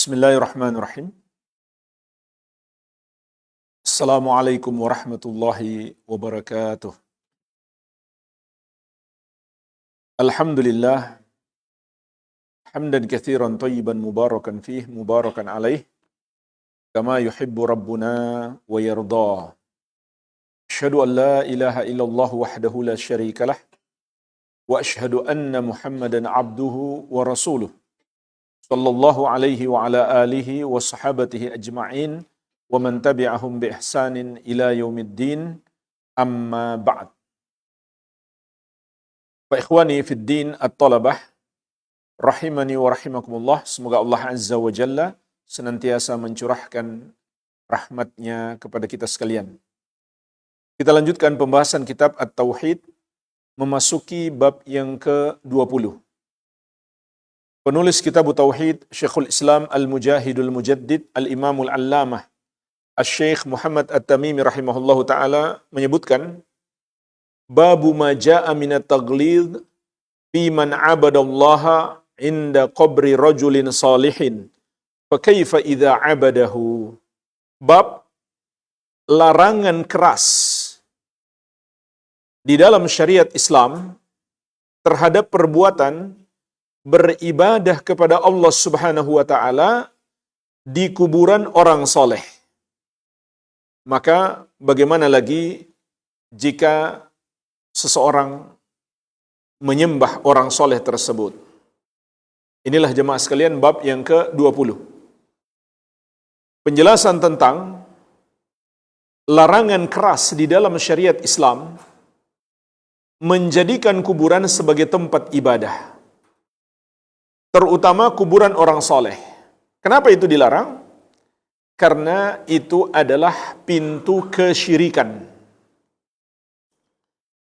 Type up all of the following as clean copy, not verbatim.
Bismillahirrahmanirrahim. Assalamualaikum warahmatullahi wabarakatuh. Alhamdulillah, hamdan katsiran thayyiban mubarakan fih, mubarakan alaih, kama yuhibbu rabbuna wa yarda. Asyhadu an la ilaha illallah wahdahu la syarikalah, wa asyhadu anna Muhammadan abduhu wa rasuluh. Sallallahu alaihi wa ala alihi wa sahabatihi ajma'in wa man tabi'ahum bi ihsanin ila yaumiddin, amma ba'd. Fa ikhwani fid din at-talabah rahimani wa rahimakumullah, semoga Allah Azza wa Jalla senantiasa mencurahkan rahmatnya kepada kita sekalian. Kita lanjutkan pembahasan kitab At-Tauhid, memasuki bab yang ke-20. Penulis kitab Tauhid, Syekhul Islam Al-Mujahidul Mujaddid Al-Imamul Allamah Asy-Syaikh Muhammad At-Tamimi rahimahullahu ta'ala menyebutkan, Babu ma ja'a minat taglid fi man abadallaha inda qabri rajulin salihin fa kaifa idza abadahu. Bab larangan keras di dalam syariat Islam terhadap perbuatan beribadah kepada Allah Subhanahu wa ta'ala di kuburan orang soleh. Maka bagaimana lagi jika seseorang menyembah orang soleh tersebut? Inilah jemaah sekalian bab yang ke-20. Penjelasan tentang larangan keras di dalam syariat Islam menjadikan kuburan sebagai tempat ibadah, terutama kuburan orang soleh. Kenapa itu dilarang? Karena itu adalah pintu kesyirikan.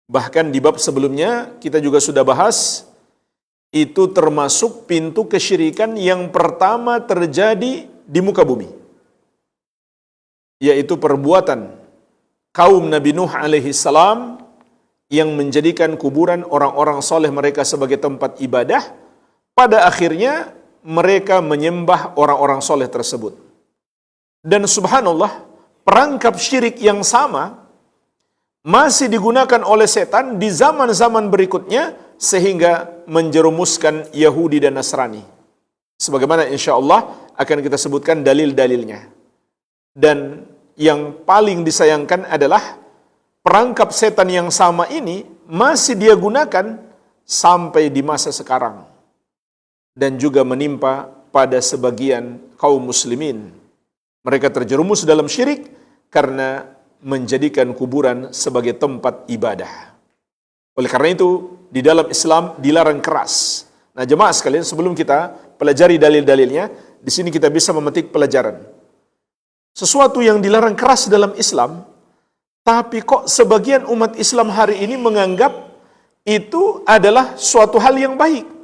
Bahkan di bab sebelumnya kita juga sudah bahas, itu termasuk pintu kesyirikan yang pertama terjadi di muka bumi, yaitu perbuatan kaum Nabi Nuh alaihi salam yang menjadikan kuburan orang-orang soleh mereka sebagai tempat ibadah. Pada akhirnya mereka menyembah orang-orang soleh tersebut. Dan subhanallah, perangkap syirik yang sama masih digunakan oleh setan di zaman-zaman berikutnya sehingga menjerumuskan Yahudi dan Nasrani. Sebagaimana insyaAllah akan kita sebutkan dalil-dalilnya. Dan yang paling disayangkan adalah perangkap setan yang sama ini masih dia gunakan sampai di masa sekarang. Dan juga menimpa pada sebagian kaum muslimin. Mereka terjerumus dalam syirik karena menjadikan kuburan sebagai tempat ibadah. Oleh karena itu, di dalam Islam dilarang keras. Nah, jemaah sekalian, sebelum kita pelajari dalil-dalilnya, di sini kita bisa memetik pelajaran. Sesuatu yang dilarang keras dalam Islam, tapi kok sebagian umat Islam hari ini menganggap itu adalah suatu hal yang baik.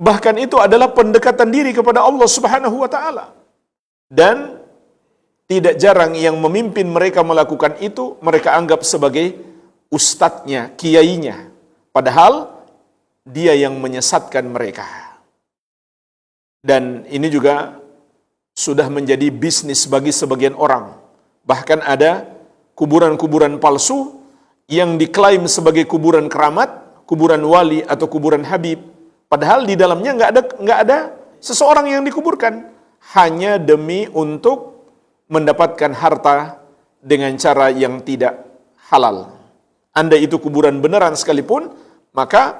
Bahkan itu adalah pendekatan diri kepada Allah Subhanahu wa ta'ala. Dan tidak jarang yang memimpin mereka melakukan itu, mereka anggap sebagai ustadznya, kiainya. Padahal dia yang menyesatkan mereka. Dan ini juga sudah menjadi bisnis bagi sebagian orang. Bahkan ada kuburan-kuburan palsu yang diklaim sebagai kuburan keramat, kuburan wali atau kuburan habib. Padahal di dalamnya nggak ada seseorang yang dikuburkan, hanya demi untuk mendapatkan harta dengan cara yang tidak halal. Andai itu kuburan beneran sekalipun, maka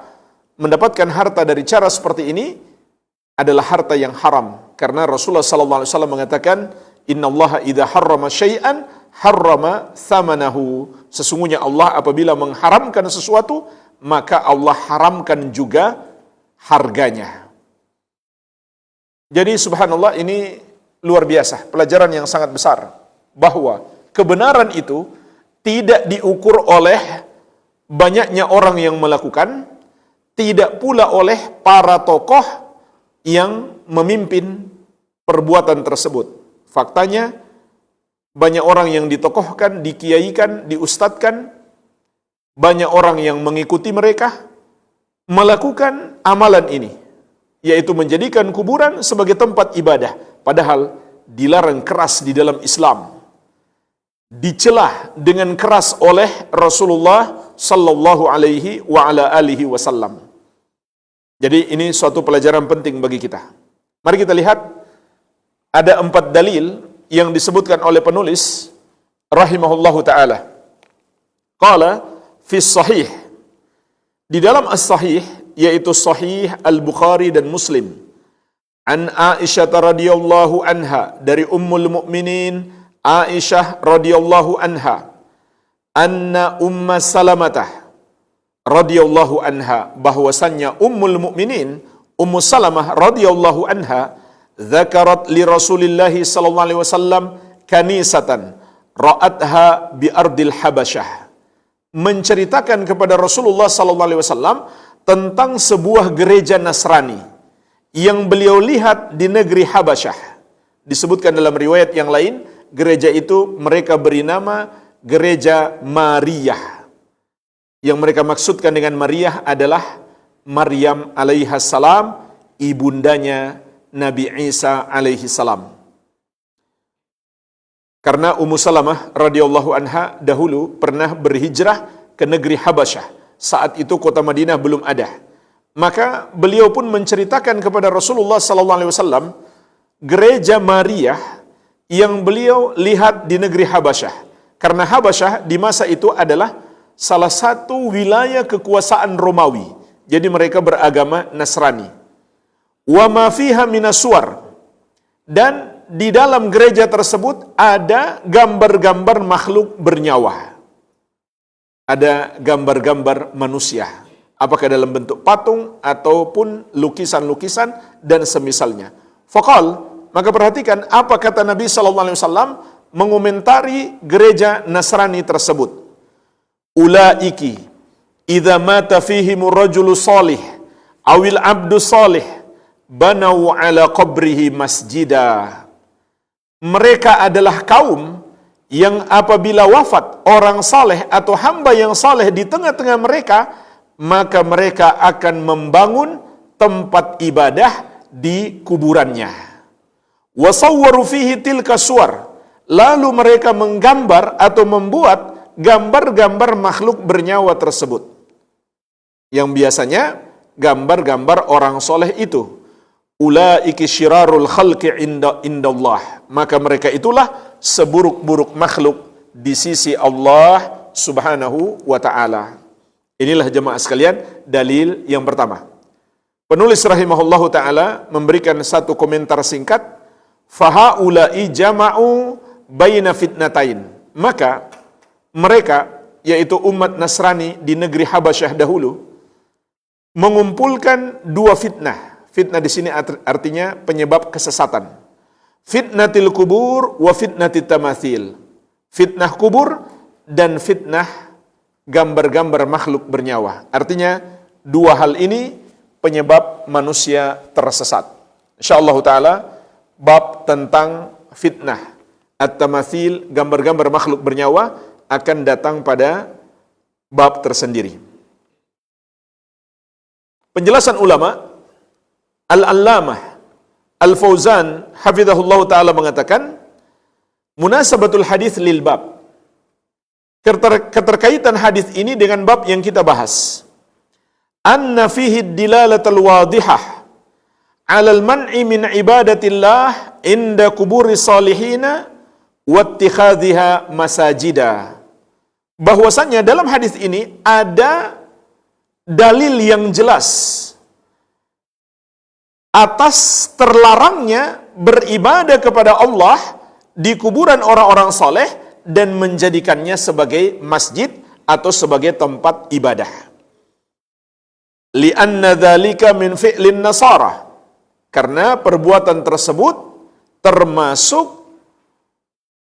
mendapatkan harta dari cara seperti ini adalah harta yang haram. Karena Rasulullah SAW mengatakan, Innallaha idza harrama syai'an harrama thamanahu. Sesungguhnya Allah apabila mengharamkan sesuatu, maka Allah haramkan juga harganya. Jadi subhanallah, ini luar biasa, pelajaran yang sangat besar, bahwa kebenaran itu tidak diukur oleh banyaknya orang yang melakukan, tidak pula oleh para tokoh yang memimpin perbuatan tersebut. Faktanya, banyak orang yang ditokohkan, dikiaikan, diustadkan, banyak orang yang mengikuti mereka, melakukan amalan ini. yaitu menjadikan kuburan sebagai tempat ibadah, padahal dilarang keras di dalam Islam, dicelah dengan keras oleh Rasulullah sallallahu alaihi wa ala alihi wasallam. Jadi ini suatu pelajaran penting bagi kita. Mari kita lihat ada 4 dalil yang disebutkan oleh penulis rahimahullahu taala. Qala fi sahih, di dalam as-sahih, yaitu sahih Al-Bukhari dan Muslim, an Aisyah radhiyallahu anha, dari Ummul Mukminin Aisyah radhiyallahu anha, anna Umma Salamah radhiyallahu anha, bahwasannya Ummul Mukminin Ummu Salamah radhiyallahu anha dzakarat li Rasulillah sallallahu alaihi wasallam kanisatan ra'atha bi ardil Habasyah, menceritakan kepada Rasulullah sallallahu alaihi wasallam tentang sebuah gereja Nasrani yang beliau lihat di negeri Habasyah. Disebutkan dalam riwayat yang lain, gereja itu mereka beri nama Gereja Maryah. Yang mereka maksudkan dengan Maryah adalah Maryam alaihissalam, ibundanya Nabi Isa alaihissalam. Karena Ummu Salamah radhiyallahu anha dahulu pernah berhijrah ke negeri Habasyah. Saat itu kota Madinah belum ada. Maka beliau pun menceritakan kepada Rasulullah sallallahu alaihi wasallam gereja Maryah yang beliau lihat di negeri Habasyah. Karena Habasyah di masa itu adalah salah satu wilayah kekuasaan Romawi. Jadi mereka beragama Nasrani. Wa ma fiha minaswar, dan di dalam gereja tersebut ada gambar-gambar makhluk bernyawa. Ada gambar-gambar manusia, apakah dalam bentuk patung ataupun lukisan-lukisan dan semisalnya. Faqal, maka perhatikan apa kata Nabi sallallahu alaihi wasallam mengomentari gereja Nasrani tersebut. Ulaiki idza mata fihimur rajulu salih awil abdu salih banau ala qabrihi masjidah. Mereka adalah kaum yang apabila wafat orang saleh atau hamba yang saleh di tengah-tengah mereka, maka mereka akan membangun tempat ibadah di kuburannya. Wasawwaru fihi tilka suwar, lalu mereka menggambar atau membuat gambar-gambar makhluk bernyawa tersebut, yang biasanya gambar-gambar orang soleh itu. Ulaiki syirarul khalqi indallah, maka mereka itulah seburuk-buruk makhluk di sisi Allah subhanahu wa ta'ala. Inilah jemaah sekalian dalil yang pertama. Penulis rahimahullahu ta'ala memberikan satu komentar singkat. Fahaulai jama'u baina fitnatain, maka mereka, yaitu umat Nasrani di negeri Habasyah dahulu, mengumpulkan 2 fitnah. Fitnah di sini artinya penyebab kesesatan. Fitnatil kubur wa fitnatit tamathil. Fitnah kubur dan fitnah gambar-gambar makhluk bernyawa. Artinya 2 hal ini penyebab manusia tersesat. Insyaallah taala bab tentang fitnah at-tamathil, gambar-gambar makhluk bernyawa, akan datang pada bab tersendiri. Penjelasan ulama, Al-Allamah Al-Fauzan hafizahullah ta'ala mengatakan, munasabatul hadis lil bab, keterkaitan hadis ini dengan bab yang kita bahas, anna fihi dilalatul wadihah alal man'i min ibadatillah inda kuburi salihina wattikhadhiha masajida. Bahwasannya dalam hadis ini ada dalil yang jelas atas terlarangnya beribadah kepada Allah di kuburan orang-orang soleh dan menjadikannya sebagai masjid atau sebagai tempat ibadah. Li'anna dzalika min fi'lin nasara, karena perbuatan tersebut termasuk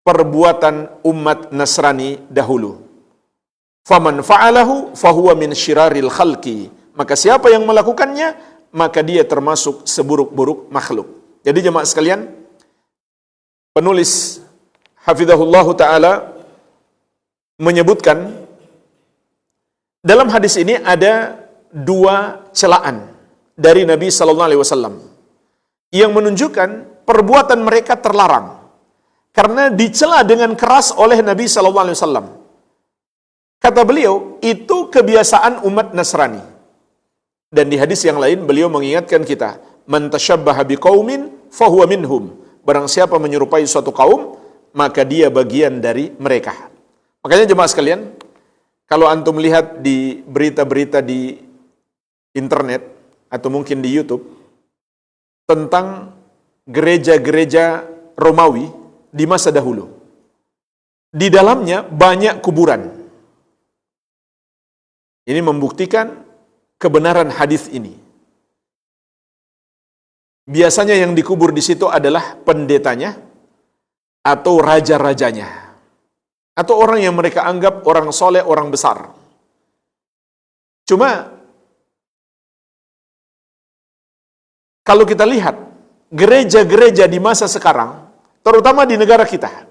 perbuatan umat Nasrani dahulu. Faman fa'alahu fahuwa min syiraril khalqi, maka siapa yang melakukannya maka dia termasuk seburuk-buruk makhluk. Jadi jemaah sekalian, penulis hafizahullah ta'ala menyebutkan dalam hadis ini ada 2 celaan dari Nabi sallallahu alaihi wasallam yang menunjukkan perbuatan mereka terlarang karena dicela dengan keras oleh Nabi sallallahu alaihi wasallam. Kata beliau, itu kebiasaan umat Nasrani. Dan di hadis yang lain beliau mengingatkan kita, man tasyabbaha biqaumin fahuwa minhum. Barang siapa menyerupai suatu kaum, maka dia bagian dari mereka. Makanya jemaah sekalian, kalau antum lihat di berita-berita di internet atau mungkin di YouTube tentang gereja-gereja Romawi di masa dahulu, di dalamnya banyak kuburan. Ini membuktikan kebenaran hadis ini. Biasanya yang dikubur di situ adalah pendetanya atau raja-rajanya, atau orang yang mereka anggap orang soleh, orang besar. Cuma kalau kita lihat gereja-gereja di masa sekarang, terutama di negara kita,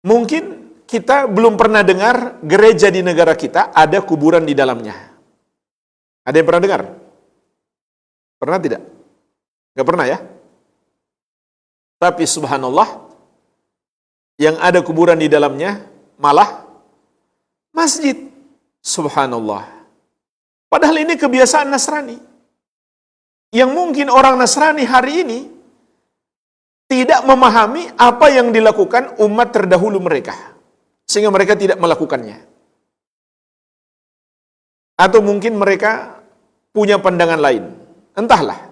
mungkin kita belum pernah dengar gereja di negara kita ada kuburan di dalamnya. Ada yang pernah dengar? Pernah tidak? Gak pernah ya? Tapi subhanallah, yang ada kuburan di dalamnya malah masjid. Subhanallah. Padahal ini kebiasaan Nasrani. Yang mungkin orang Nasrani hari ini tidak memahami apa yang dilakukan umat terdahulu mereka, sehingga mereka tidak melakukannya. Atau mungkin mereka punya pandangan lain. Entahlah.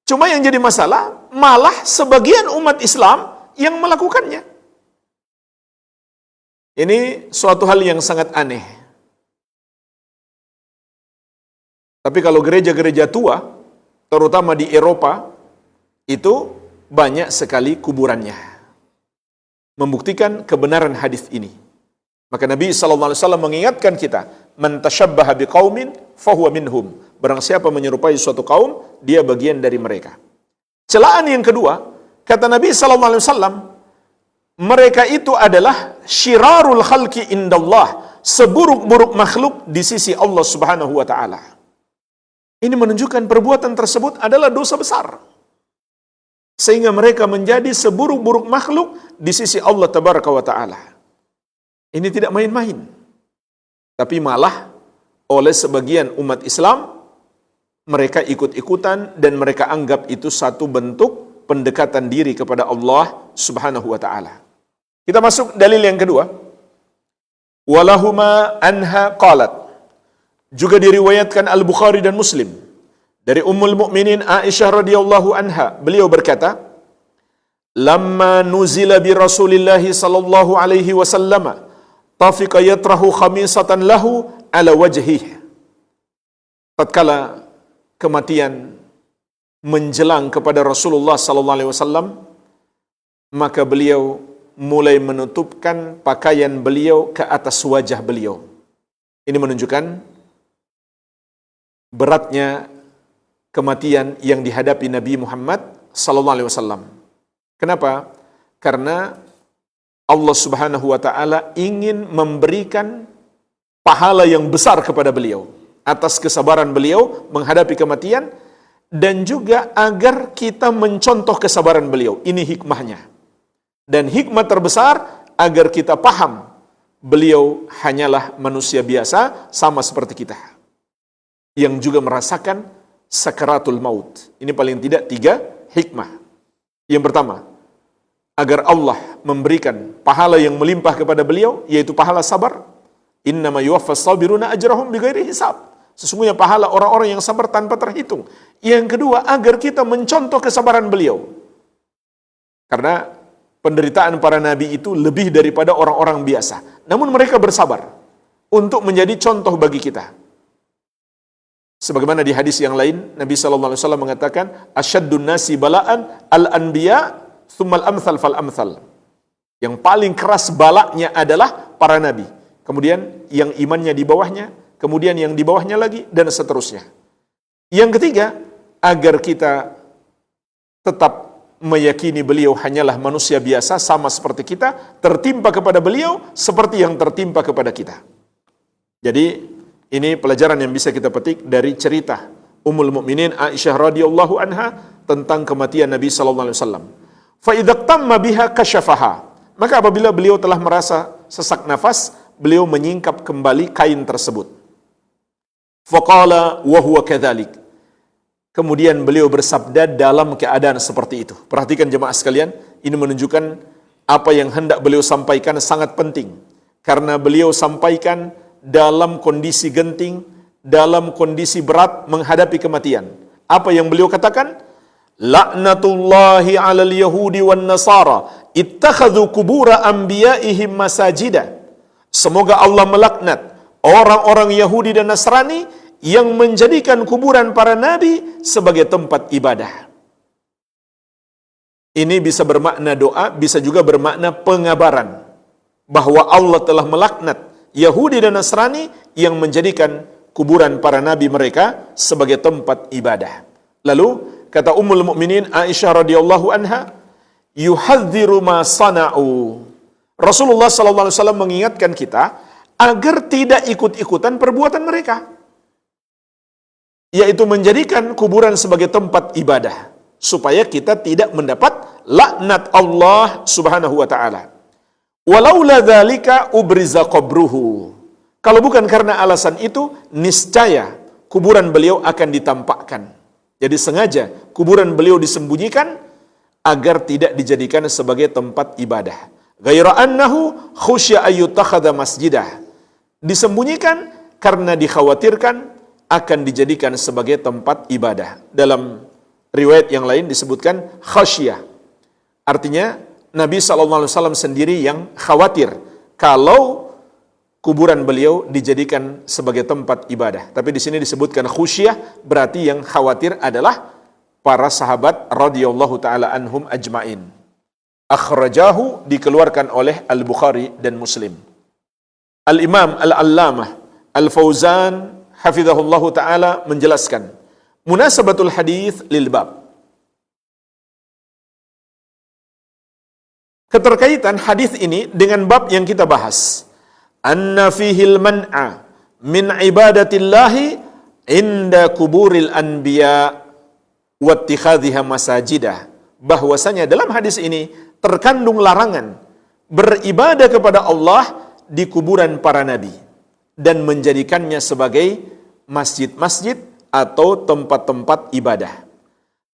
Cuma yang jadi masalah, malah sebagian umat Islam yang melakukannya. Ini suatu hal yang sangat aneh. Tapi kalau gereja-gereja tua, terutama di Eropa, itu banyak sekali kuburannya. Membuktikan kebenaran hadis ini. Maka Nabi SAW mengingatkan kita, man tasyabbaha biqaumin fahuwa minhum. Barang siapa menyerupai suatu kaum, dia bagian dari mereka. Celaan yang kedua, kata Nabi SAW, mereka itu adalah syirarul khalqi indallah, seburuk-buruk makhluk di sisi Allah Subhanahu wa taala. Ini menunjukkan perbuatan tersebut adalah dosa besar, sehingga mereka menjadi seburuk-buruk makhluk di sisi Allah Tabaraka wa taala. Ini tidak main-main. Tapi malah oleh sebagian umat Islam, mereka ikut-ikutan dan mereka anggap itu satu bentuk pendekatan diri kepada Allah Subhanahu wa taala. Kita masuk dalil yang kedua. Walahuma anha qalat. Juga diriwayatkan Al-Bukhari dan Muslim dari Ummul Mukminin Aisyah radhiyallahu anha, beliau berkata, "Lamma nuzila bi Rasulillah sallallahu alaihi wasallam, tafiqa yatrahu khamisatan lahu ala wajhihi." Tatkala kematian menjelang kepada Rasulullah sallallahu alaihi wasallam, maka beliau mulai menutupkan pakaian beliau ke atas wajah beliau. Ini menunjukkan beratnya kematian yang dihadapi Nabi Muhammad sallallahu alaihi wasallam. Kenapa? Karena Allah Subhanahu wa taala ingin memberikan pahala yang besar kepada beliau atas kesabaran beliau menghadapi kematian, dan juga agar kita mencontoh kesabaran beliau. Ini hikmahnya. Dan hikmah terbesar agar kita paham beliau hanyalah manusia biasa sama seperti kita, yang juga merasakan sakaratul maut. Ini paling tidak 3 hikmah. Yang pertama, agar Allah memberikan pahala yang melimpah kepada beliau, yaitu pahala sabar. Innama yuwaffas sabiruna ajrahum bighairi hisab. Sesungguhnya pahala orang-orang yang sabar tanpa terhitung. Yang kedua, agar kita mencontoh kesabaran beliau. Karena penderitaan para nabi itu lebih daripada orang-orang biasa. Namun mereka bersabar untuk menjadi contoh bagi kita. Sebagaimana di hadis yang lain, Nabi SAW mengatakan, "Asyaddun nasi bala'an al-anbiya, thummal amthal fal amthal." Yang paling keras balaknya adalah para nabi. Kemudian yang imannya di bawahnya, kemudian yang di bawahnya lagi, dan seterusnya. Yang ketiga, agar kita tetap meyakini beliau hanyalah manusia biasa, sama seperti kita, tertimpa kepada beliau seperti yang tertimpa kepada kita. Jadi, Ini pelajaran yang bisa kita petik dari cerita Ummul Mukminin Aisyah radhiyallahu anha tentang kematian Nabi sallallahu alaihi wasallam. Fa idza tamma biha kasyafaha. Maka apabila beliau telah merasa sesak nafas, beliau menyingkap kembali kain tersebut. Faqala wa huwa kadzalik. Kemudian beliau bersabda dalam keadaan seperti itu. Perhatikan jemaah sekalian, ini menunjukkan apa yang hendak beliau sampaikan sangat penting. Karena beliau sampaikan dalam kondisi genting, dalam kondisi berat menghadapi kematian. Apa yang beliau katakan? La'natullahi 'alal yahudi wan nasara ittakhadhu qubura anbiya'ihim masajida. Semoga Allah melaknat orang-orang Yahudi dan Nasrani yang menjadikan kuburan para nabi sebagai tempat ibadah. Ini bisa bermakna doa, bisa juga bermakna pengabaran bahwa Allah telah melaknat Yahudi dan Nasrani yang menjadikan kuburan para nabi mereka sebagai tempat ibadah. Lalu kata Ummul Mukminin Aisyah radhiyallahu anha, yuhadziru ma sana'u. Rasulullah sallallahu alaihi wasallam mengingatkan kita agar tidak ikut-ikutan perbuatan mereka, yaitu menjadikan kuburan sebagai tempat ibadah, supaya kita tidak mendapat laknat Allah Subhanahu wa taala. Walaula dzalika ubriza qabruhu. Kalau bukan karena alasan itu, niscaya kuburan beliau akan ditampakkan. Jadi sengaja kuburan beliau disembunyikan agar tidak dijadikan sebagai tempat ibadah. Ghaira annahu khusya ayyutakhadha masjidah. Disembunyikan karena dikhawatirkan akan dijadikan sebagai tempat ibadah. Dalam riwayat yang lain disebutkan khasyah. Artinya Nabi SAW sendiri yang khawatir kalau kuburan beliau dijadikan sebagai tempat ibadah. Tapi di sini disebutkan khusyah, berarti yang khawatir adalah para sahabat radhiyallahu taala anhum ajmain. Akhrajahu, dikeluarkan oleh Al-Bukhari dan Muslim. Al-Imam Al-Allamah Al-Fauzan hafizahullahu taala menjelaskan munasabatul hadis lil bab. Keterkaitan hadis ini dengan bab yang kita bahas. Anna fihil man'a min ibadatillahi inda kuburil anbiya wa ittikhadhiha masajidah. Bahwasanya dalam hadis ini terkandung larangan beribadah kepada Allah di kuburan para nabi dan menjadikannya sebagai masjid-masjid atau tempat-tempat ibadah.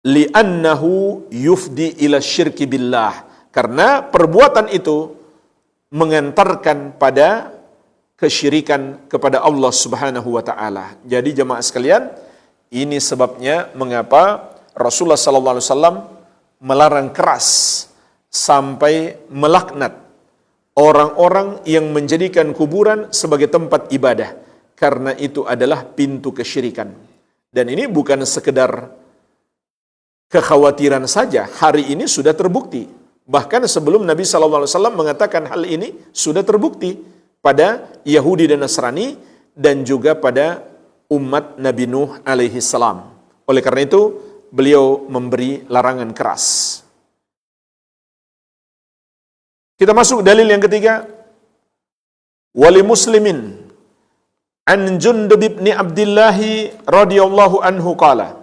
Li'annahu yufdi ila syirki billah. Karena perbuatan itu mengantarkan pada kesyirikan kepada Allah Subhanahu wa taala. Jadi jemaah sekalian, ini sebabnya mengapa Rasulullah sallallahu alaihi wasallam melarang keras sampai melaknat orang-orang yang menjadikan kuburan sebagai tempat ibadah, karena itu adalah pintu kesyirikan. Dan ini bukan sekedar kekhawatiran saja, hari ini sudah terbukti. Bahkan sebelum Nabi SAW mengatakan hal ini, sudah terbukti pada Yahudi dan Nasrani dan juga pada umat Nabi Nuh alaihi salam. Oleh karena itu, beliau memberi larangan keras. Kita masuk dalil yang ketiga. Wali muslimin an Jundub bin Abdullah radhiyallahu anhu qala.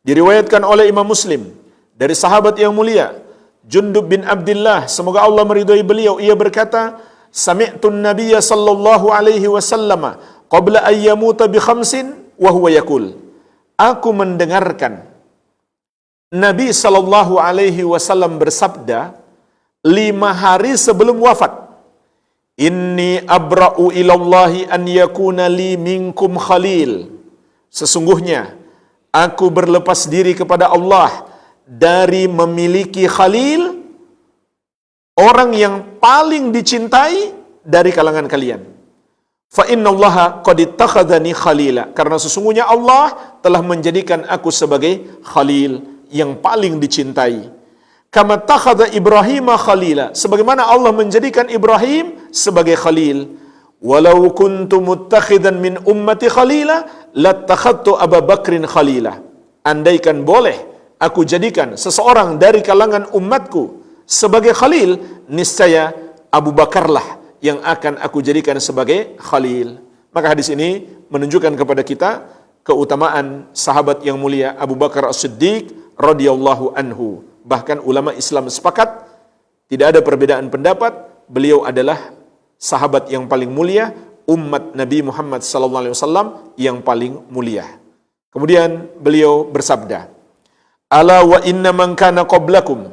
Diriwayatkan oleh Imam Muslim dari sahabat yang mulia Jundub bin Abdullah, semoga Allah meridhai beliau, ia berkata, sami'tun nabiyya sallallahu alaihi wasallam qabla an yamuta bi khamsin wa huwa yaqul. Aku mendengarkan Nabi sallallahu alaihi wasallam bersabda 5 hari sebelum wafat. Inni abra'u ilallahi an yakuna li minkum khalil. Sesungguhnya aku berlepas diri kepada Allah dari memiliki khalil, orang yang paling dicintai dari kalangan kalian. Fa innallaha qad ittakhadhani khalila. Karena sesungguhnya Allah telah menjadikan aku sebagai khalil yang paling dicintai. Kama takhadha Ibrahim khalila. Sebagaimana Allah menjadikan Ibrahim sebagai khalil. Walau kuntu muttakhidan min ummati khalila lattakhadtu Abu Bakrin khalila. Andaikan boleh aku jadikan seseorang dari kalangan umatku sebagai khalil, niscaya Abu Bakarlah yang akan aku jadikan sebagai khalil. Maka hadis ini menunjukkan kepada kita keutamaan sahabat yang mulia Abu Bakar As-Siddiq radhiyallahu anhu. Bahkan ulama Islam sepakat, tidak ada perbedaan pendapat, beliau adalah sahabat yang paling mulia, umat Nabi Muhammad SAW yang paling mulia. Kemudian beliau bersabda, "Ala wa inna man kana qablakum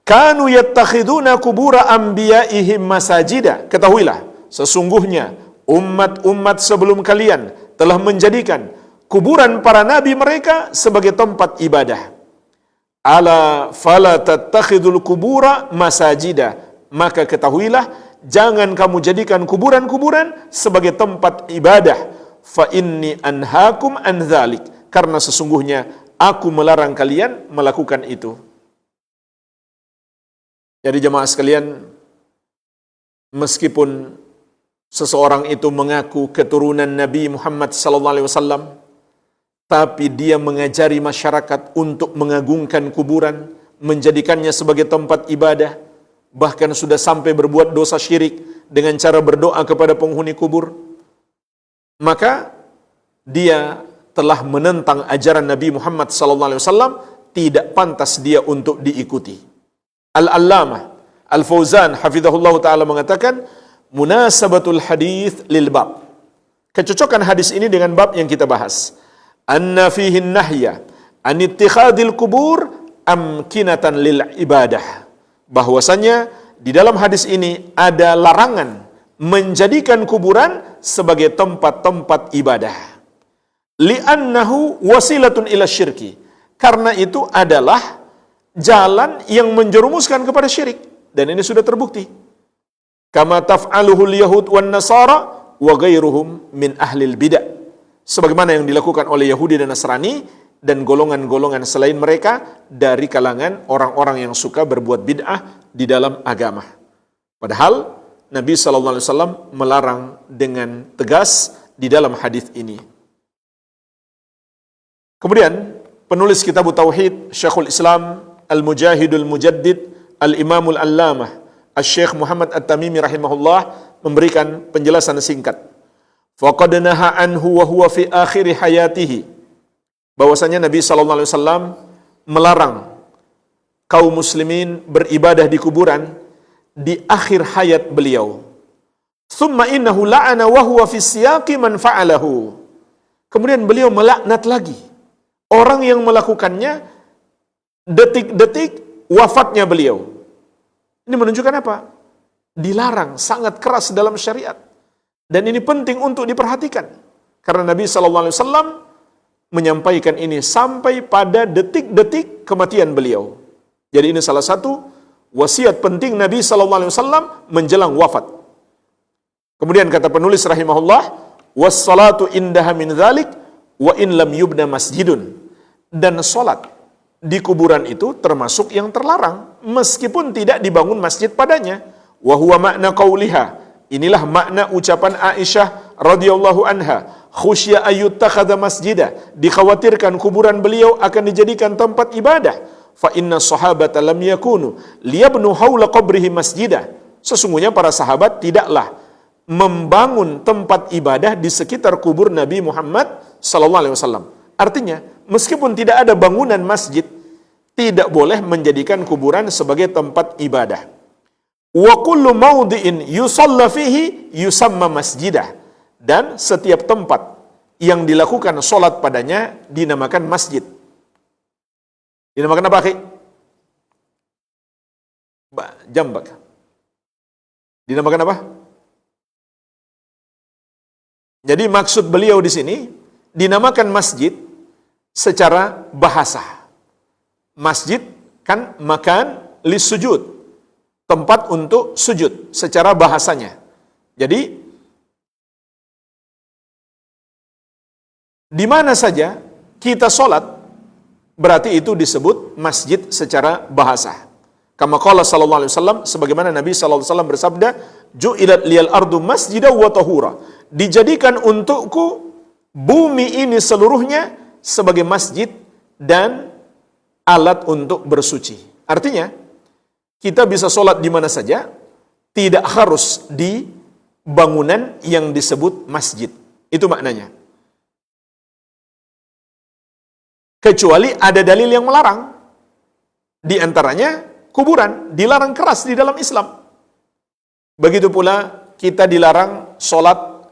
kanu yattakhiduna kubura anbiya'ihim masajida." Ketahuilah, sesungguhnya umat-umat sebelum kalian telah menjadikan kuburan para nabi mereka sebagai tempat ibadah. Ala fala tattakhidul kubura masajida. Maka ketahuilah, jangan kamu jadikan kuburan-kuburan sebagai tempat ibadah. Fa inni anhaakum an dzalik. Karena sesungguhnya aku melarang kalian melakukan itu. Jadi jemaah sekalian, meskipun seseorang itu mengaku keturunan Nabi Muhammad SAW, tapi dia mengajari masyarakat untuk mengagungkan kuburan, menjadikannya sebagai tempat ibadah, bahkan sudah sampai berbuat dosa syirik dengan cara berdoa kepada penghuni kubur, maka dia telah menentang ajaran Nabi Muhammad SAW, tidak pantas dia untuk diikuti. Al-Allamah Al-Fauzan hafizahullah ta'ala mengatakan, munasabatul hadith lil bab. Kecocokan hadis ini dengan bab yang kita bahas. Anna fihi nahya an ittikhadil kubur amkinatan lil ibadah. Bahwasanya di dalam hadis ini ada larangan menjadikan kuburan sebagai tempat-tempat ibadah. Li'annahu wasilatun ila syirki. Karena itu adalah jalan yang menjerumuskan kepada syirik. Dan ini sudah terbukti. Kama taf'aluhul yahud wan nasara wa ghairuhum min ahlil bid'ah. Sebagaimana yang dilakukan oleh Yahudi dan Nasrani dan golongan-golongan selain mereka dari kalangan orang-orang yang suka berbuat bid'ah di dalam agama. Padahal Nabi SAW melarang dengan tegas di dalam hadis ini. Kemudian penulis kitab Tauhid Syekhul Islam Al-Mujahidul Mujaddid Al-Imamul Allamah Asy-Syaikh Muhammad At-Tamimi rahimahullah memberikan penjelasan singkat. Faqad naha anhu wa huwa fi akhir hayatihi. Bahwasanya Nabi SAW melarang kaum muslimin beribadah di kuburan di akhir hayat beliau. Thumma innahu la'ana wa huwa fi siyaqi man fa'alahu. Kemudian beliau melaknat lagi orang yang melakukannya detik-detik wafatnya beliau. Ini menunjukkan apa? Dilarang sangat keras dalam syariat. Dan ini penting untuk diperhatikan. Karena Nabi SAW menyampaikan ini sampai pada detik-detik kematian beliau. Jadi ini salah satu wasiat penting Nabi SAW menjelang wafat. Kemudian kata penulis rahimahullah, wassalatu indaha min dzalik wa in lam yubna masjidun. Dan salat di kuburan itu termasuk yang terlarang meskipun tidak dibangun masjid padanya. Wa huwa makna qauliha. Inilah makna ucapan Aisyah radhiyallahu anha, khusya ayyuttakhadha masjidah, dikhawatirkan kuburan beliau akan dijadikan tempat ibadah. Fa inna sahabata lam yakunu liyabnu haula qabrihi masjidah. Sesungguhnya para sahabat tidaklah membangun tempat ibadah di sekitar kubur Nabi Muhammad sallallahu alaihi wasallam. Artinya, meskipun tidak ada bangunan masjid, tidak boleh menjadikan kuburan sebagai tempat ibadah. Wa kullu mawdi'in yusalla fihi yusamma masjidah. Dan setiap tempat yang dilakukan solat padanya dinamakan masjid. Dinamakan apa, Ki? Jambak. Dinamakan apa? Jadi maksud beliau di sini dinamakan masjid secara bahasa. Masjid kan makan lisujud, tempat untuk sujud secara bahasanya. Jadi di mana saja kita sholat berarti itu disebut masjid secara bahasa. Kama qala sallallahu alaihi wasallam, sebagaimana Nabi sallallahu alaihi wasallam bersabda, ju'ilat liyal ardu masjidan wa tahura. Dijadikan untukku bumi ini seluruhnya sebagai masjid dan alat untuk bersuci. Artinya, kita bisa sholat di mana saja, tidak harus di bangunan yang disebut masjid. Itu maknanya. Kecuali ada dalil yang melarang. Di antaranya kuburan dilarang keras di dalam Islam. Begitu pula kita dilarang sholat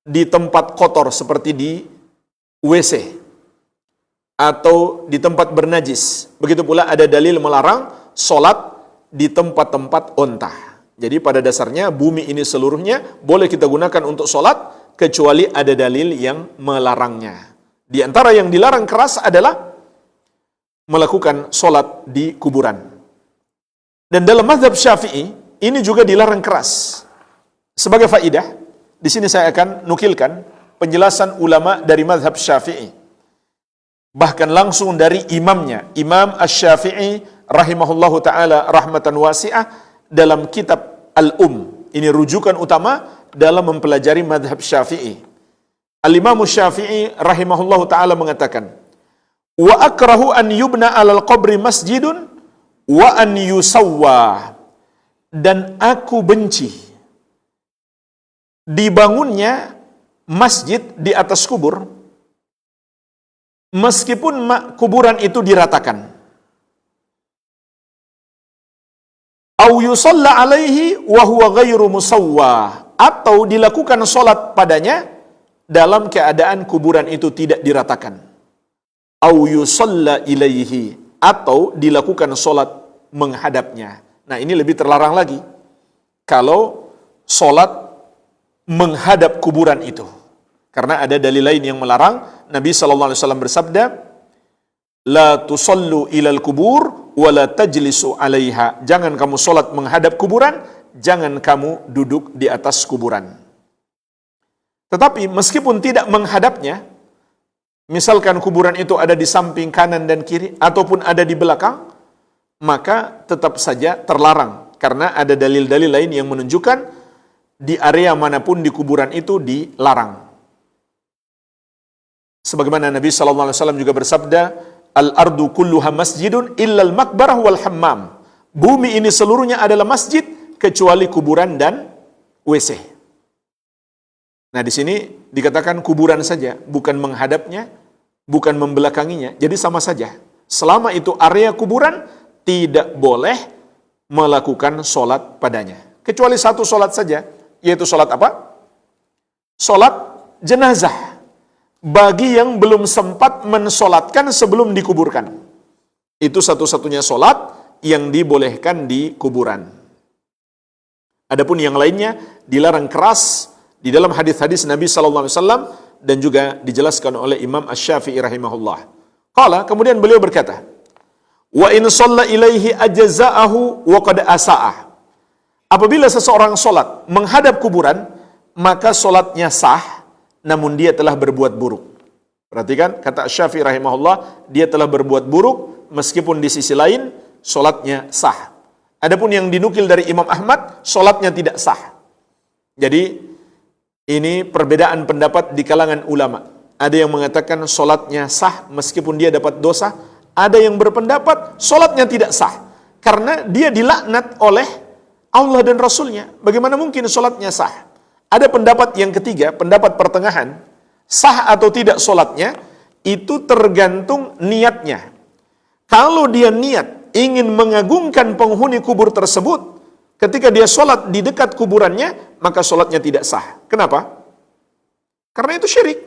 di tempat kotor seperti di WC atau di tempat bernajis. Begitu pula ada dalil melarang sholat di tempat-tempat onta. Jadi pada dasarnya bumi ini seluruhnya boleh kita gunakan untuk sholat kecuali ada dalil yang melarangnya. Di antara yang dilarang keras adalah melakukan sholat di kuburan. Dan dalam mazhab Syafi'i ini juga dilarang keras. Sebagai faidah, di sini saya akan nukilkan penjelasan ulama dari mazhab Syafi'i. Bahkan langsung dari imamnya, Imam Asy-Syafi'i rahimahullahu taala rahmatan wasi'ah dalam kitab Al-Um. Ini rujukan utama dalam mempelajari mazhab Syafi'i. Al-Imam Syafi'i rahimahullahu taala mengatakan, "Wa akrahu an yubna 'alal qabri masjidun wa an yusawwa." Dan aku benci dibangunnya masjid di atas kubur meskipun kuburan itu diratakan. Au yusalla alaihi wa huwa ghairu musawwa, atau dilakukan salat padanya dalam keadaan kuburan itu tidak diratakan. Au yusalla ilaihi, atau dilakukan salat menghadapnya. Nah, ini lebih terlarang lagi kalau salat menghadap kuburan itu. Karena ada dalil lain yang melarang. Nabi SAW bersabda, "La tusallu ilal kubur wa la tajlisu alaiha." Jangan kamu solat menghadap kuburan, jangan kamu duduk di atas kuburan. Tetapi meskipun tidak menghadapnya, misalkan kuburan itu ada di samping kanan dan kiri, ataupun ada di belakang, maka tetap saja terlarang. Karena ada dalil-dalil lain yang menunjukkan di area manapun di kuburan itu dilarang. Sebagaimana Nabi SAW juga bersabda, "Al-ardu kulluha masjidun illal makbarah wal hammam." Bumi ini seluruhnya adalah masjid kecuali kuburan dan WC. Nah, di sini dikatakan kuburan saja, bukan menghadapnya, bukan membelakanginya. Jadi sama saja. Selama itu area kuburan, tidak boleh melakukan solat padanya. Kecuali satu solat saja, yaitu solat apa? Solat jenazah. Bagi yang belum sempat mensolatkan sebelum dikuburkan. Itu satu-satunya solat yang dibolehkan di kuburan. Adapun yang lainnya dilarang keras di dalam hadis-hadis Nabi SAW dan juga dijelaskan oleh Imam Asy-Syafi'i rahimahullah. Qala, kemudian beliau berkata, "Wa in shalla ilaihi ajza'ahu wa qad asa'ah." Apabila seseorang solat menghadap kuburan, maka solatnya sah, namun dia telah berbuat buruk. Perhatikan, kata Syafi'i rahimahullah, dia telah berbuat buruk, meskipun di sisi lain, solatnya sah. Adapun yang dinukil dari Imam Ahmad, solatnya tidak sah. Jadi, ini perbedaan pendapat di kalangan ulama. Ada yang mengatakan solatnya sah, meskipun dia dapat dosa. Ada yang berpendapat, solatnya tidak sah, karena dia dilaknat oleh Allah dan Rasulnya. Bagaimana mungkin solatnya sah? Ada pendapat yang ketiga, pendapat pertengahan, sah atau tidak solatnya, itu tergantung niatnya. Kalau dia niat ingin mengagungkan penghuni kubur tersebut, ketika dia solat di dekat kuburannya, maka solatnya tidak sah. Kenapa? Karena itu syirik.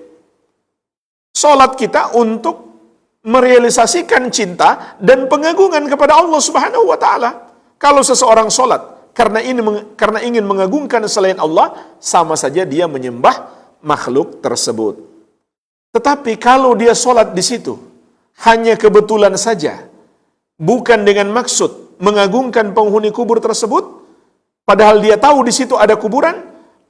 Solat kita untuk merealisasikan cinta dan pengagungan kepada Allah Subhanahu wa Ta'ala. Kalau seseorang solat karena ingin mengagungkan selain Allah, sama saja dia menyembah makhluk tersebut. Tetapi kalau dia solat di situ hanya kebetulan saja, bukan dengan maksud mengagungkan penghuni kubur tersebut, padahal dia tahu di situ ada kuburan,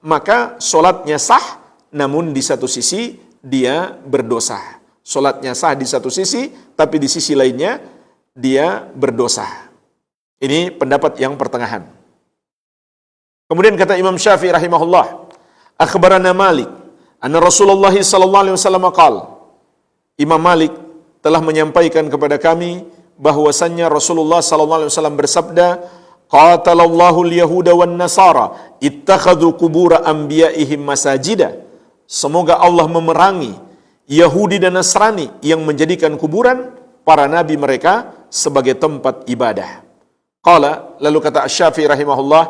maka solatnya sah, namun di satu sisi dia berdosa. Solatnya sah di satu sisi, tapi di sisi lainnya dia berdosa. Ini pendapat yang pertengahan. Kemudian kata Imam Syafi'i rahimahullah, akhbarana Malik anna Rasulullah sallallahu alaihi wasallam qala, Imam Malik telah menyampaikan kepada kami bahwasannya Rasulullah sallallahu alaihi wasallam bersabda, qatalallahu al-yahuda wan nasara ittakhadhu qubur anbiya'ihim masajida semoga Allah memerangi Yahudi dan Nasrani yang menjadikan kuburan para nabi mereka sebagai tempat ibadah. Qala, lalu kata Asy-Syafi'i rahimahullah,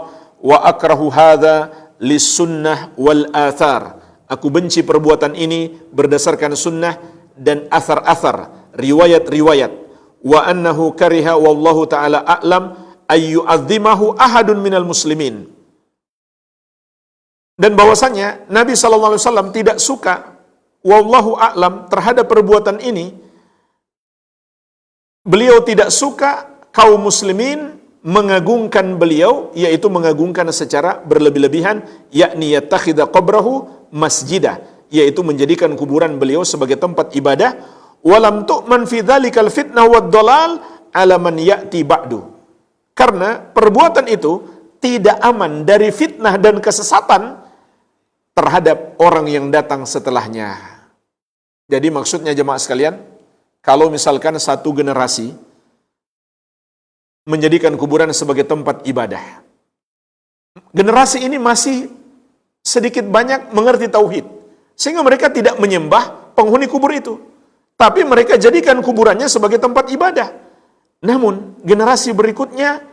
wa akrahu hadza lis-sunnah wal athar. Aku benci perbuatan ini berdasarkan sunnah dan athar-athar, riwayat-riwayat. Wa annahu kariha wallahu ta'ala a'lam ayyu'azzimahu ahadun minal muslimin. Dan bahwasanya Nabi SAW tidak suka, wallahu a'lam, terhadap perbuatan ini. Beliau tidak suka kaum muslimin mengagungkan beliau, yaitu mengagungkan secara berlebih-lebihan, yakni yattakhidha qabrahu masjidah, yaitu menjadikan kuburan beliau sebagai tempat ibadah. Walam tu'man fi dzalikal fitnah wad dhalal ala man ya'ti ba'du. Karena perbuatan itu tidak aman dari fitnah dan kesesatan terhadap orang yang datang setelahnya. Jadi maksudnya jemaah sekalian, kalau misalkan satu generasi menjadikan kuburan sebagai tempat ibadah, generasi ini masih sedikit banyak mengerti tauhid, sehingga mereka tidak menyembah penghuni kubur itu, tapi mereka jadikan kuburannya sebagai tempat ibadah. Namun generasi berikutnya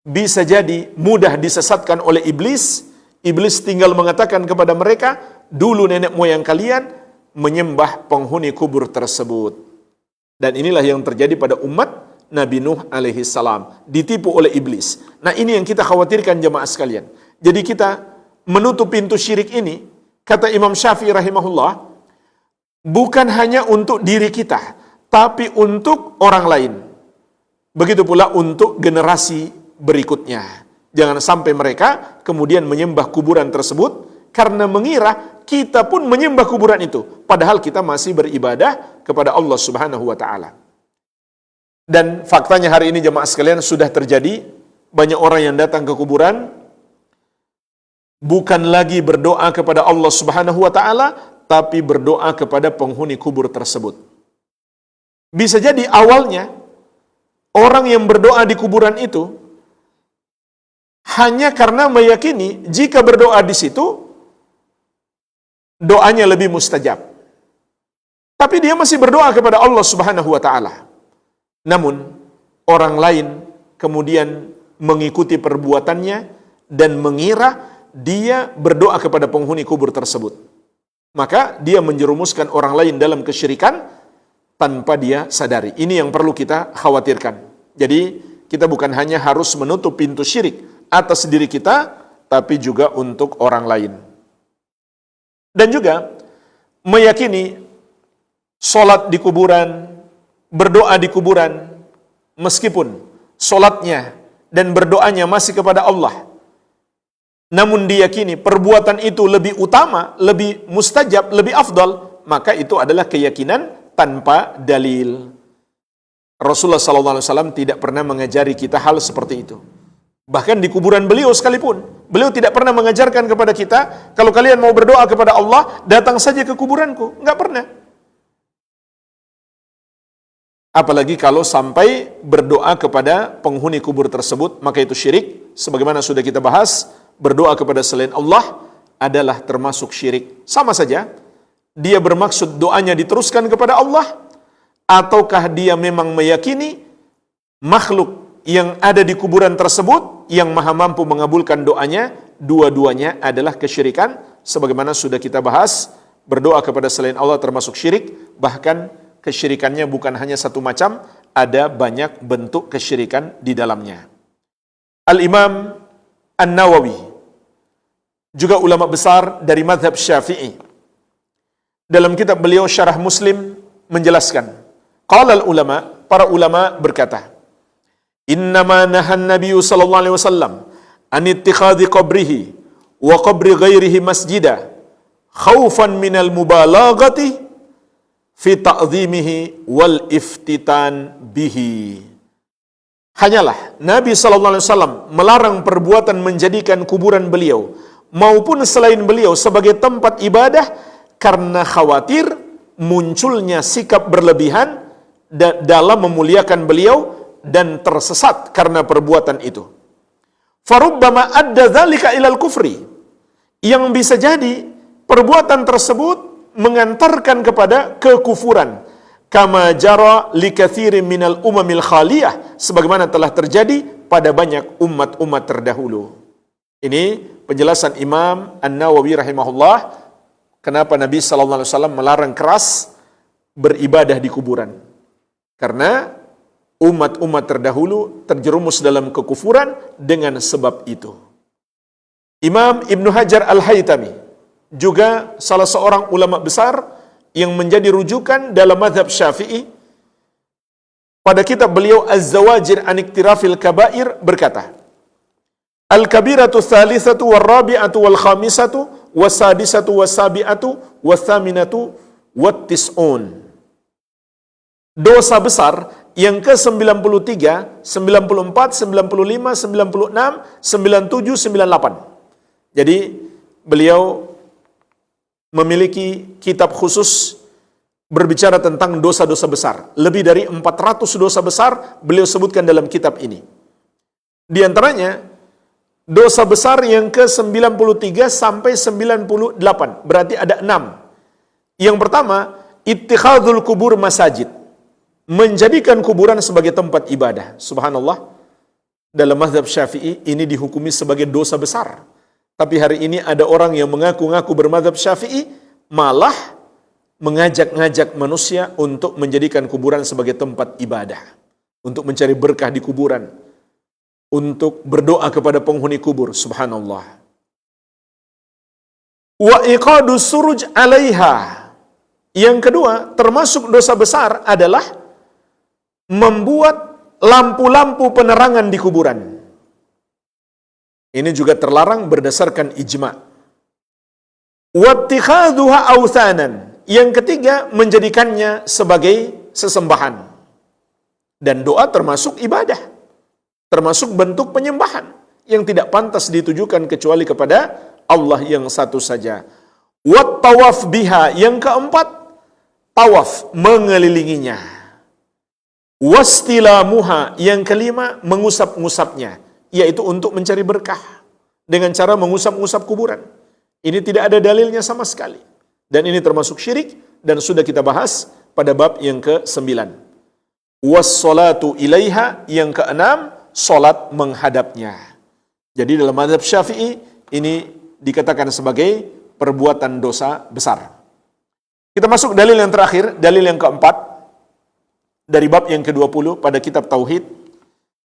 bisa jadi mudah disesatkan oleh iblis. Iblis tinggal mengatakan kepada mereka, dulu nenek moyang kalian menyembah penghuni kubur tersebut. Dan inilah yang terjadi pada umat Nabi Nuh alaihi salam, ditipu oleh iblis. Nah, ini yang kita khawatirkan jemaah sekalian. Jadi kita menutup pintu syirik ini, kata Imam Syafi'i rahimahullah, bukan hanya untuk diri kita, tapi untuk orang lain. Begitu pula untuk generasi berikutnya. Jangan sampai mereka kemudian menyembah kuburan tersebut karena mengira kita pun menyembah kuburan itu, padahal kita masih beribadah kepada Allah Subhanahu wa taala. Dan faktanya hari ini jemaah sekalian sudah terjadi, banyak orang yang datang ke kuburan bukan lagi berdoa kepada Allah Subhanahu wa taala, tapi berdoa kepada penghuni kubur tersebut. Bisa jadi awalnya orang yang berdoa di kuburan itu hanya karena meyakini jika berdoa di situ doanya lebih mustajab. Tapi dia masih berdoa kepada Allah Subhanahu wa taala. Namun orang lain kemudian mengikuti perbuatannya dan mengira dia berdoa kepada penghuni kubur tersebut. Maka dia menjerumuskan orang lain dalam kesyirikan tanpa dia sadari. Ini yang perlu kita khawatirkan. Jadi kita bukan hanya harus menutup pintu syirik atas diri kita, tapi juga untuk orang lain. Dan juga meyakini sholat di kuburan, berdoa di kuburan, meskipun sholatnya dan berdoanya masih kepada Allah, namun diyakini perbuatan itu lebih utama, lebih mustajab, lebih afdal, maka itu adalah keyakinan tanpa dalil. Rasulullah SAW tidak pernah mengajari kita hal seperti itu. Bahkan di kuburan beliau sekalipun, beliau tidak pernah mengajarkan kepada kita, kalau kalian mau berdoa kepada Allah, datang saja ke kuburanku. Enggak pernah. Apalagi kalau sampai berdoa kepada penghuni kubur tersebut, maka itu syirik. Sebagaimana sudah kita bahas, berdoa kepada selain Allah adalah termasuk syirik. Sama saja, dia bermaksud doanya diteruskan kepada Allah, ataukah dia memang meyakini makhluk yang ada di kuburan tersebut yang maha mampu mengabulkan doanya. Dua-duanya adalah kesyirikan. Sebagaimana sudah kita bahas, berdoa kepada selain Allah termasuk syirik. Bahkan kesyirikannya bukan hanya satu macam, ada banyak bentuk kesyirikan di dalamnya. Al-Imam An-Nawawi, juga ulama besar dari mazhab Syafi'i, dalam kitab beliau Syarah Muslim menjelaskan, qala al-ulama, para ulama berkata, innama nahan nabiyyu sallallahu alaihi wasallam an ittikhadhi qabrihi wa qabri ghairihi masjida khaufan minal mubalaghati fi ta'zimihi wal iftitan bihi. Hanyalah Nabi sallallahu alaihi wasallam melarang perbuatan menjadikan kuburan beliau maupun selain beliau sebagai tempat ibadah karena khawatir munculnya sikap berlebihan dalam memuliakan beliau dan tersesat karena perbuatan itu. Farubbama adda dzalika ilal kufri, yang bisa jadi perbuatan tersebut mengantarkan kepada kekufuran. Kama jara likatsirin minal umamil khaliyah, sebagaimana telah terjadi pada banyak umat-umat terdahulu. Ini penjelasan Imam An-Nawawi rahimahullah kenapa Nabi sallallahu alaihi wasallam melarang keras beribadah di kuburan. Karena umat-umat terdahulu terjerumus dalam kekufuran dengan sebab itu. Imam Ibnu Hajar Al-Haytami juga salah seorang ulama besar yang menjadi rujukan dalam mazhab Syafi'i, pada kitab beliau Az-Zawajir an Iktirafil Kabair berkata, Al-kabiratu tsalitsatu war-rabi'atu wal-khamisatu was-sadisatu was-sabi'atu was-tsaminatu wat-tis'un. Dosa besar yang ke-93, 94, 95, 96, 97, 98. Jadi beliau memiliki kitab khusus berbicara tentang dosa-dosa besar. Lebih dari 400 dosa besar beliau sebutkan dalam kitab ini. Di antaranya, dosa besar yang ke-93 sampai 98. Berarti ada 6. Yang pertama, ittikhadzul kubur masajid. Menjadikan kuburan sebagai tempat ibadah. Subhanallah. Dalam mazhab Syafi'i, ini dihukumi sebagai dosa besar. Tapi hari ini ada orang yang mengaku-ngaku bermadzhab Syafi'i, malah mengajak-ngajak manusia untuk menjadikan kuburan sebagai tempat ibadah, untuk mencari berkah di kuburan, untuk berdoa kepada penghuni kubur. Subhanallah. Wa iqadus suruj 'alaiha. Yang kedua, termasuk dosa besar adalah membuat lampu-lampu penerangan di kuburan. Ini juga terlarang berdasarkan ijma'. Wattikhadhuha awthanan. Yang ketiga, menjadikannya sebagai sesembahan. Dan doa termasuk ibadah. Termasuk bentuk penyembahan yang tidak pantas ditujukan kecuali kepada Allah yang satu saja. Wattawaf biha. Yang keempat, tawaf, mengelilinginya. Wastilamuha. Yang kelima, mengusap-ngusapnya, yaitu untuk mencari berkah dengan cara mengusap-ngusap kuburan. Ini tidak ada dalilnya sama sekali. Dan ini termasuk syirik dan sudah kita bahas pada bab yang ke-9. Was-salatu ilaiha, yang ke-6, salat menghadapnya. Jadi dalam mazhab Syafi'i ini dikatakan sebagai perbuatan dosa besar. Kita masuk dalil yang terakhir, dalil yang keempat dari bab yang ke-20 pada kitab Tauhid.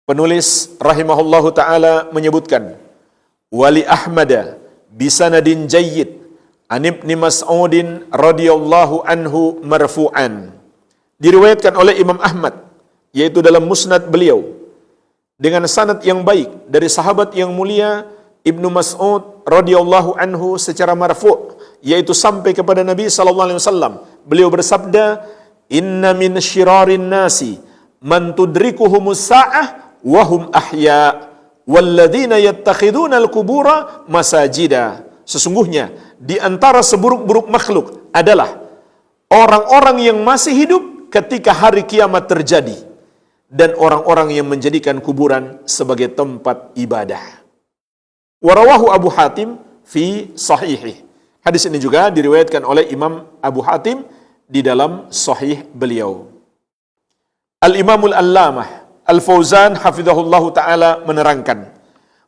Penulis rahimahullahu ta'ala menyebutkan, Wali Ahmada bisanadin jayyid an Ibni Mas'udin radhiyallahu anhu marfu'an. Diriwayatkan oleh Imam Ahmad, yaitu dalam musnad beliau, dengan sanad yang baik dari sahabat yang mulia Ibnu Mas'ud radhiyallahu anhu secara marfu', yaitu sampai kepada Nabi SAW. Beliau bersabda, Inna min syirarin nasi man tudrikuhumus sa'ah wahum ahya walladzina yattakhiduna al-qubura masajida. Sesungguhnya di antara seburuk-buruk makhluk adalah orang-orang yang masih hidup ketika hari kiamat terjadi dan orang-orang yang menjadikan kuburan sebagai tempat ibadah. Warawahu Abu Hatim fi sahihih. Hadis ini juga diriwayatkan oleh Imam Abu Hatim di dalam sahih beliau. Al-Imamul Allamah Al-Fauzan hafizahullahu ta'ala menerangkan,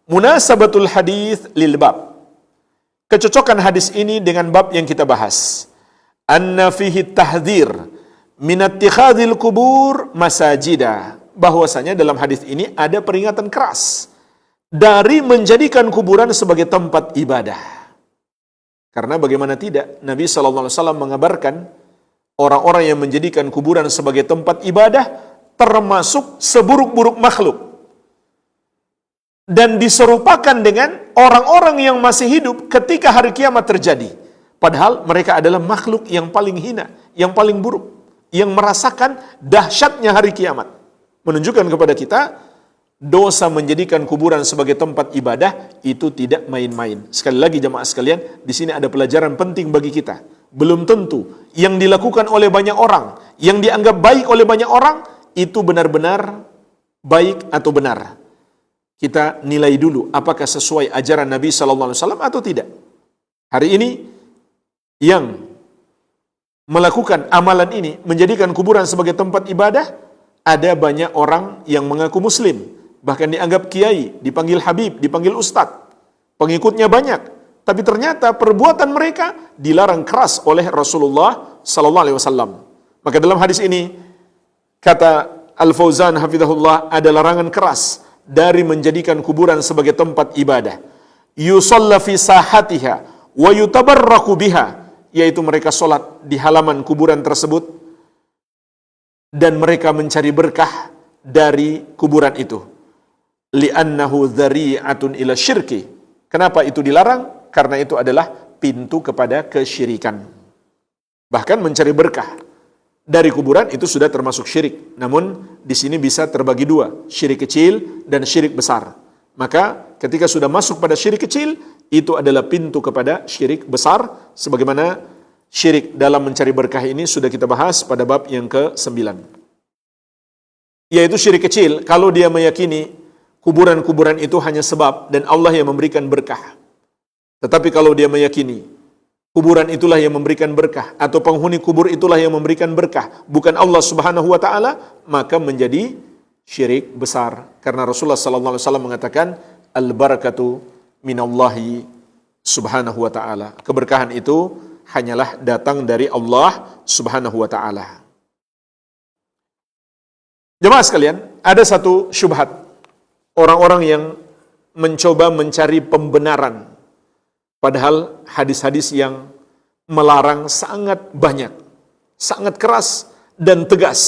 munasabatul hadis lil bab. Kecocokan hadis ini dengan bab yang kita bahas. Anna fihi tahdhir min ittikhadhil kubur masajida. Bahwasanya dalam hadis ini ada peringatan keras dari menjadikan kuburan sebagai tempat ibadah. Karena bagaimana tidak, Nabi SAW mengabarkan orang-orang yang menjadikan kuburan sebagai tempat ibadah termasuk seburuk-buruk makhluk. Dan diserupakan dengan orang-orang yang masih hidup ketika hari kiamat terjadi. Padahal mereka adalah makhluk yang paling hina, yang paling buruk, yang merasakan dahsyatnya hari kiamat. Menunjukkan kepada kita, dosa menjadikan kuburan sebagai tempat ibadah itu tidak main-main. Sekali lagi jemaah sekalian, di sini ada pelajaran penting bagi kita. Belum tentu yang dilakukan oleh banyak orang, yang dianggap baik oleh banyak orang, itu benar-benar baik atau benar. Kita nilai dulu apakah sesuai ajaran Nabi SAW atau tidak. Hari ini yang melakukan amalan ini, menjadikan kuburan sebagai tempat ibadah, ada banyak orang yang mengaku muslim, bahkan dianggap kiai, dipanggil habib, dipanggil ustadz, pengikutnya banyak, tapi ternyata perbuatan mereka dilarang keras oleh Rasulullah sallallahu alaihi wasallam. Maka dalam hadis ini kata Al-Fauzan hafizahullah, ada larangan keras dari menjadikan kuburan sebagai tempat ibadah. Yusalla fi sahatiha wa yutabarraku biha, yaitu mereka sholat di halaman kuburan tersebut dan mereka mencari berkah dari kuburan itu. Li'annahu dzari'atun ila syirki. Kenapa itu dilarang? Karena itu adalah pintu kepada kesyirikan. Bahkan mencari berkah dari kuburan itu sudah termasuk syirik. Namun di sini bisa terbagi dua, syirik kecil dan syirik besar. Maka ketika sudah masuk pada syirik kecil, itu adalah pintu kepada syirik besar, sebagaimana syirik dalam mencari berkah ini sudah kita bahas pada bab yang ke-9. Yaitu syirik kecil, kalau dia meyakini kuburan-kuburan itu hanya sebab dan Allah yang memberikan berkah. Tetapi kalau dia meyakini kuburan itulah yang memberikan berkah, atau penghuni kubur itulah yang memberikan berkah, bukan Allah Subhanahu wa taala, maka menjadi syirik besar. Karena Rasulullah sallallahu alaihi wasallam mengatakan, al-barakatu minallahi Subhanahu wa taala. Keberkahan itu hanyalah datang dari Allah Subhanahu wa taala. Jemaah sekalian, ada satu syubhat orang-orang yang mencoba mencari pembenaran, padahal hadis-hadis yang melarang sangat banyak, sangat keras dan tegas.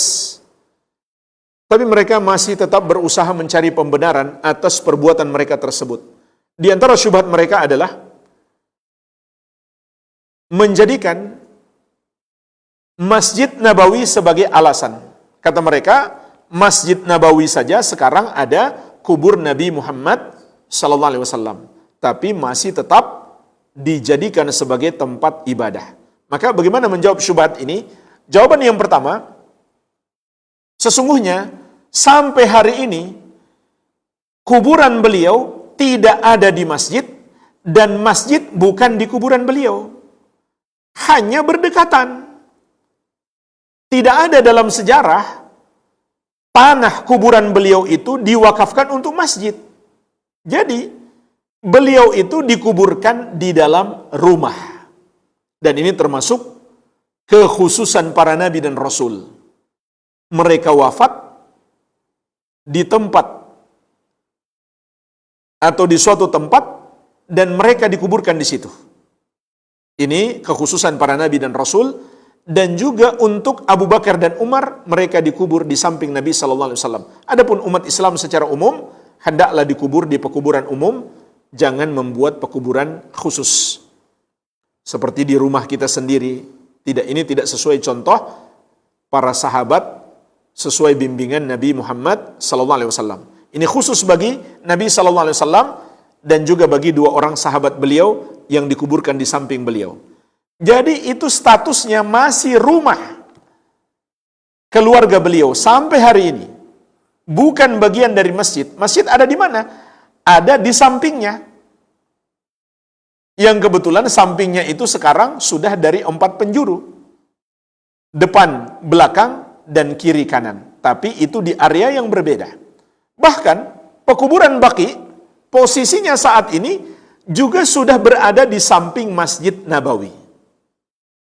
Tapi mereka masih tetap berusaha mencari pembenaran atas perbuatan mereka tersebut. Di antara syubhat mereka adalah menjadikan Masjid Nabawi sebagai alasan. Kata mereka, Masjid Nabawi saja sekarang ada kubur Nabi Muhammad sallallahu alaihi wasallam, tapi masih tetap dijadikan sebagai tempat ibadah. Maka bagaimana menjawab syubhat ini? Jawaban yang pertama, sesungguhnya sampai hari ini kuburan beliau tidak ada di masjid dan masjid bukan di kuburan beliau. Hanya berdekatan. Tidak ada dalam sejarah tanah kuburan beliau itu diwakafkan untuk masjid. Jadi beliau itu dikuburkan di dalam rumah. Dan ini termasuk kekhususan para nabi dan rasul. Mereka wafat di tempat atau di suatu tempat dan mereka dikuburkan di situ. Ini kekhususan para nabi dan rasul, dan juga untuk Abu Bakar dan Umar, mereka dikubur di samping Nabi sallallahu alaihi wasallam. Adapun umat Islam secara umum, hendaklah dikubur di pekuburan umum, jangan membuat pekuburan khusus. Seperti di rumah kita sendiri. Ini tidak sesuai contoh para sahabat, sesuai bimbingan Nabi Muhammad sallallahu alaihi wasallam. Ini khusus bagi Nabi sallallahu alaihi wasallam dan juga bagi dua orang sahabat beliau yang dikuburkan di samping beliau. Jadi itu statusnya masih rumah keluarga beliau sampai hari ini. Bukan bagian dari masjid. Masjid ada di mana? Ada di sampingnya. Yang kebetulan sampingnya itu sekarang sudah dari 4 penjuru. Depan, belakang, dan kiri kanan. Tapi itu di area yang berbeda. Bahkan pekuburan Baqi posisinya saat ini juga sudah berada di samping Masjid Nabawi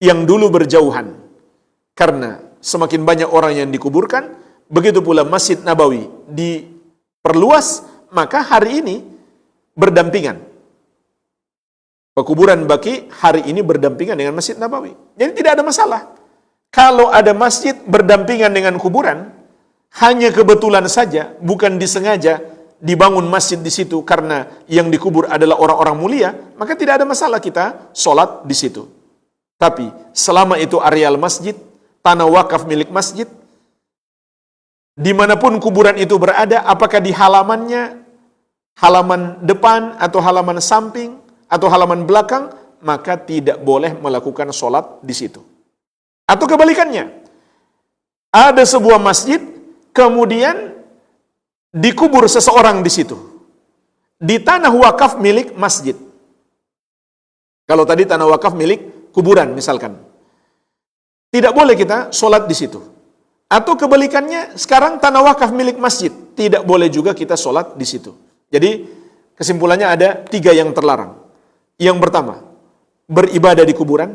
yang dulu berjauhan. Karena semakin banyak orang yang dikuburkan, begitu pula Masjid Nabawi diperluas, maka hari ini berdampingan. Pekuburan Baqi hari ini berdampingan dengan Masjid Nabawi. Jadi tidak ada masalah. Kalau ada masjid berdampingan dengan kuburan, hanya kebetulan saja, bukan disengaja dibangun masjid di situ karena yang dikubur adalah orang-orang mulia, maka tidak ada masalah kita sholat di situ. Tapi selama itu areal masjid, tanah wakaf milik masjid, dimanapun kuburan itu berada, apakah di halamannya, halaman depan atau halaman samping atau halaman belakang, maka tidak boleh melakukan sholat di situ. Atau kebalikannya, ada sebuah masjid, kemudian dikubur seseorang di situ, di tanah wakaf milik masjid. Kalau tadi tanah wakaf milik kuburan misalkan. Tidak boleh kita sholat di situ. Atau kebalikannya, sekarang tanah wakaf milik masjid, tidak boleh juga kita sholat di situ. Jadi kesimpulannya ada 3 yang terlarang. Yang pertama, beribadah di kuburan.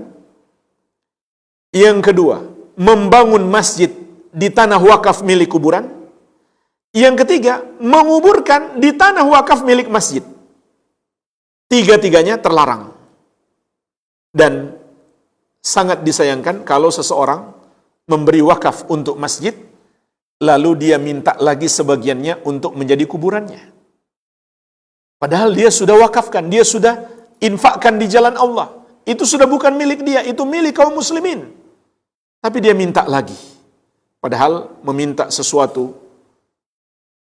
Yang kedua, membangun masjid di tanah wakaf milik kuburan. Yang ketiga, menguburkan di tanah wakaf milik masjid. 3-tiganya terlarang. Dan sangat disayangkan kalau seseorang memberi wakaf untuk masjid, lalu dia minta lagi sebagiannya untuk menjadi kuburannya. Padahal dia sudah wakafkan, dia sudah infakkan di jalan Allah. Itu sudah bukan milik dia, itu milik kaum muslimin. Tapi dia minta lagi. Padahal meminta sesuatu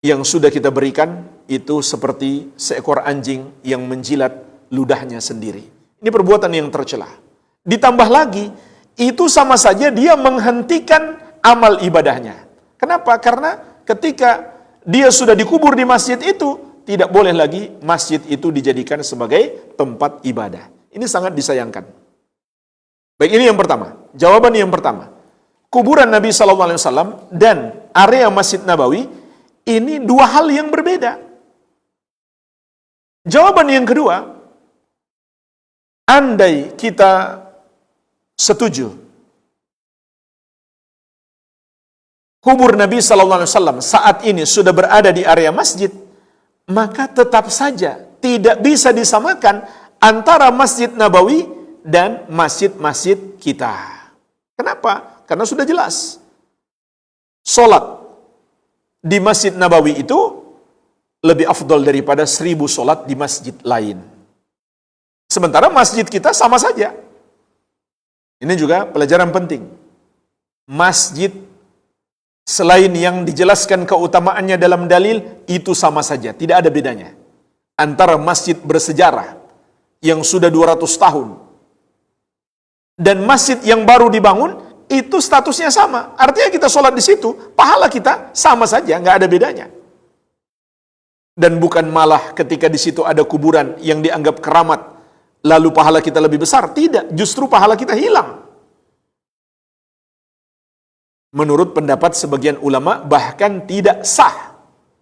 yang sudah kita berikan itu seperti seekor anjing yang menjilat ludahnya sendiri. Ini perbuatan yang tercela. Ditambah lagi, itu sama saja dia menghentikan amal ibadahnya. Kenapa? Karena ketika dia sudah dikubur di masjid itu, tidak boleh lagi masjid itu dijadikan sebagai tempat ibadah. Ini sangat disayangkan. Baik, ini yang pertama. Jawaban yang pertama. Kuburan Nabi SAW dan area Masjid Nabawi, ini 2 hal yang berbeda. Jawaban yang kedua, andai kita setuju kubur Nabi SAW saat ini sudah berada di area masjid, maka tetap saja tidak bisa disamakan antara Masjid Nabawi dan masjid-masjid kita. Kenapa? Karena sudah jelas. Solat di Masjid Nabawi itu lebih afdol daripada 1000 solat di masjid lain. Sementara masjid kita sama saja. Ini juga pelajaran penting. Masjid selain yang dijelaskan keutamaannya dalam dalil, itu sama saja, tidak ada bedanya. Antara masjid bersejarah yang sudah 200 tahun dan masjid yang baru dibangun, itu statusnya sama. Artinya kita sholat di situ, pahala kita sama saja, nggak ada bedanya. Dan bukan malah ketika di situ ada kuburan yang dianggap keramat, lalu pahala kita lebih besar. Tidak, justru pahala kita hilang. Menurut pendapat sebagian ulama, bahkan tidak sah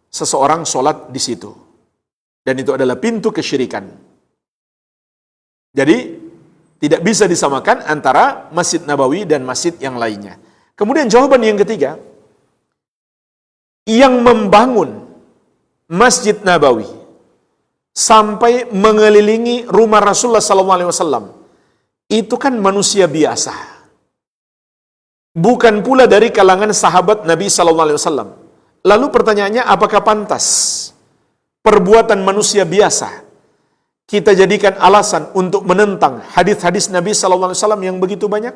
seseorang sholat di situ. Dan itu adalah pintu kesyirikan. Jadi, tidak bisa disamakan antara Masjid Nabawi dan masjid yang lainnya. Kemudian jawaban yang ketiga, yang membangun Masjid Nabawi sampai mengelilingi rumah Rasulullah SAW, itu kan manusia biasa. Bukan pula dari kalangan sahabat Nabi SAW. Lalu pertanyaannya, apakah pantas perbuatan manusia biasa kita jadikan alasan untuk menentang hadis-hadis Nabi SAW yang begitu banyak?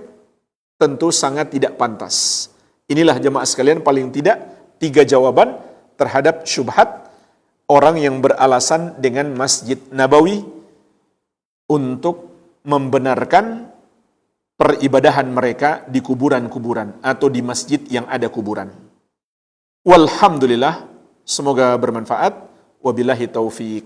Tentu sangat tidak pantas. Inilah jemaah sekalian paling tidak 3 jawaban terhadap syubhat orang yang beralasan dengan Masjid Nabawi untuk membenarkan peribadahan mereka di kuburan-kuburan atau di masjid yang ada kuburan. Walhamdulillah, semoga bermanfaat. Wabillahi taufiq.